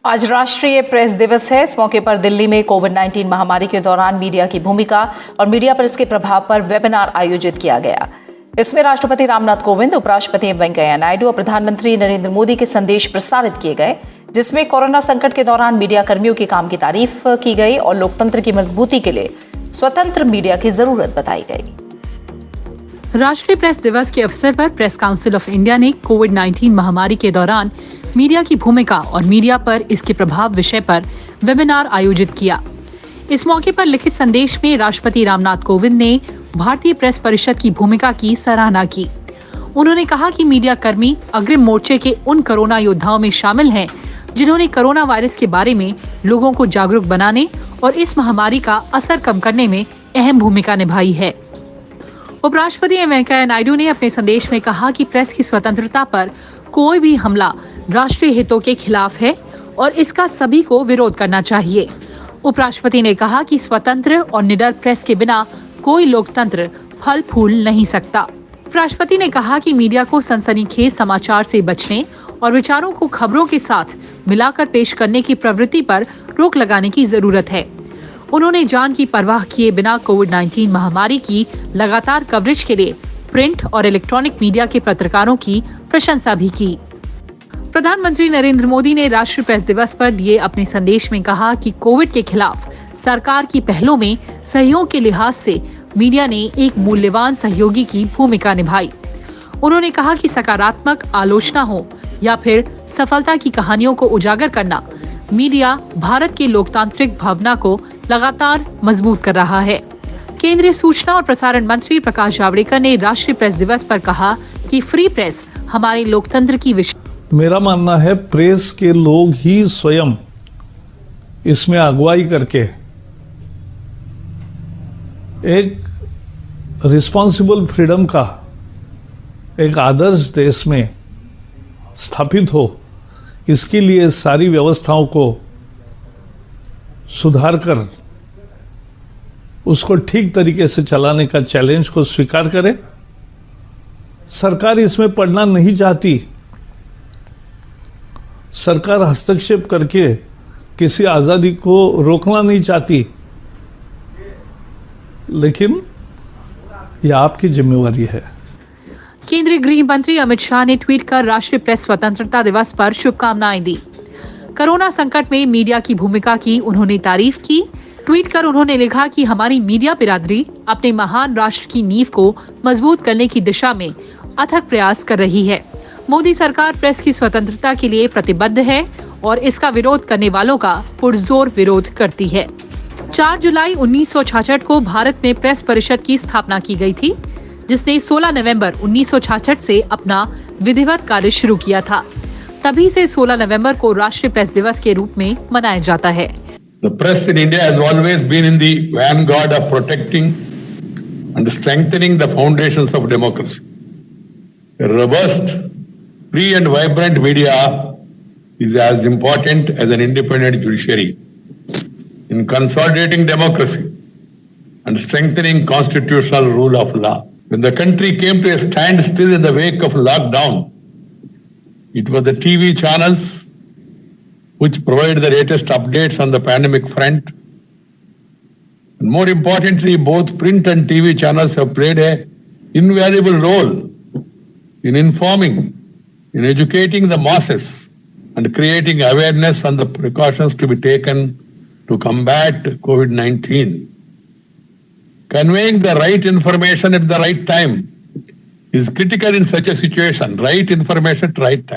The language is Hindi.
आज राष्ट्रीय प्रेस दिवस है। इस मौके पर दिल्ली में कोविड-19 महामारी के दौरान मीडिया की भूमिका और मीडिया पर इसके प्रभाव पर वेबिनार आयोजित किया गया। इसमें राष्ट्रपति रामनाथ कोविंद, उपराष्ट्रपति वेंकैया नायडू और प्रधानमंत्री नरेंद्र मोदी के संदेश प्रसारित किए गए, जिसमें कोरोना संकट के दौरान मीडिया कर्मियों के काम की तारीफ की गई और लोकतंत्र की मजबूती के लिए स्वतंत्र मीडिया की जरूरत बताई गई। राष्ट्रीय प्रेस दिवस के अवसर पर प्रेस काउंसिल ऑफ इंडिया ने कोविड-19 महामारी के दौरान मीडिया की भूमिका और मीडिया पर इसके प्रभाव विषय पर वेबिनार आयोजित किया। इस मौके पर लिखित संदेश में राष्ट्रपति रामनाथ कोविंद ने भारतीय प्रेस परिषद की भूमिका की सराहना की। उन्होंने कहा कि मीडिया कर्मी अग्रिम मोर्चे के उन कोरोना योद्धाओं में शामिल हैं, जिन्होंने कोरोना वायरस के बारे में लोगों को जागरूक बनाने और इस महामारी का असर कम करने में अहम भूमिका निभाई है। उपराष्ट्रपति वेंकैया नायडू ने अपने संदेश में कहा कि प्रेस की स्वतंत्रता पर कोई भी हमला राष्ट्रीय हितों के खिलाफ है और इसका सभी को विरोध करना चाहिए। उपराष्ट्रपति ने कहा कि स्वतंत्र और निडर प्रेस के बिना कोई लोकतंत्र फल फूल नहीं सकता। उपराष्ट्रपति ने कहा कि मीडिया को सनसनीखेज समाचार से बचने और विचारों को खबरों के साथ मिलाकर पेश करने की प्रवृत्ति पर रोक लगाने की जरूरत है। उन्होंने जान की परवाह किए बिना कोविड-19 महामारी की लगातार कवरेज के लिए प्रिंट और इलेक्ट्रॉनिक मीडिया के पत्रकारों की प्रशंसा भी की। प्रधानमंत्री नरेंद्र मोदी ने राष्ट्रीय प्रेस दिवस पर दिए अपने संदेश में कहा कि कोविड के खिलाफ सरकार की पहलों में सहयोग के लिहाज से मीडिया ने एक मूल्यवान सहयोगी की भूमिका निभाई। उन्होंने कहा कि सकारात्मक आलोचना हो या फिर सफलता की कहानियों को उजागर करना, मीडिया भारत की लोकतांत्रिक भावना को लगातार मजबूत कर रहा है। केंद्रीय सूचना और प्रसारण मंत्री प्रकाश जावड़ेकर ने राष्ट्रीय प्रेस दिवस पर कहा कि फ्री प्रेस हमारे लोकतंत्र की मेरा मानना है प्रेस के लोग ही स्वयं इसमें अगुवाई करके एक रिस्पॉन्सिबल फ्रीडम का एक आदर्श देश में स्थापित हो, इसके लिए सारी व्यवस्थाओं को सुधार कर उसको ठीक तरीके से चलाने का चैलेंज को स्वीकार करे। सरकार इसमें पड़ना नहीं चाहती। सरकार हस्तक्षेप करके किसी आजादी को रोकना नहीं चाहती, लेकिन यह आपकी जिम्मेवारी है। केंद्रीय गृह मंत्री अमित शाह ने ट्वीट कर राष्ट्रीय प्रेस स्वतंत्रता दिवस पर शुभकामनाएं दी। कोरोना संकट में मीडिया की भूमिका की उन्होंने तारीफ की। ट्वीट कर उन्होंने लिखा कि हमारी मीडिया बिरादरी अपने महान राष्ट्र की नींव को मजबूत करने की दिशा में अथक प्रयास कर रही है। मोदी सरकार प्रेस की स्वतंत्रता के लिए प्रतिबद्ध है और इसका विरोध करने वालों का पुरजोर विरोध करती है। 4 जुलाई 1966 को भारत में प्रेस परिषद की स्थापना की गई थी, जिसने 16 नवंबर 1966 से अपना विधिवत कार्य शुरू किया था। तभी से 16 नवंबर को राष्ट्रीय प्रेस दिवस के रूप में मनाया जाता है। The press in India has always been in the vanguard of protecting and strengthening the foundations of democracy. A robust, free and vibrant media is as important as an independent judiciary in consolidating democracy and strengthening constitutional rule of law. When the country came to a standstill in the wake of lockdown, it was the TV channels which provide the latest updates on the pandemic front. And more importantly, both print and TV channels have played an invaluable role in informing, in educating the masses and creating awareness on the precautions to be taken to combat COVID-19. Conveying the right information at the right time is critical in such a situation. Right information at the right time.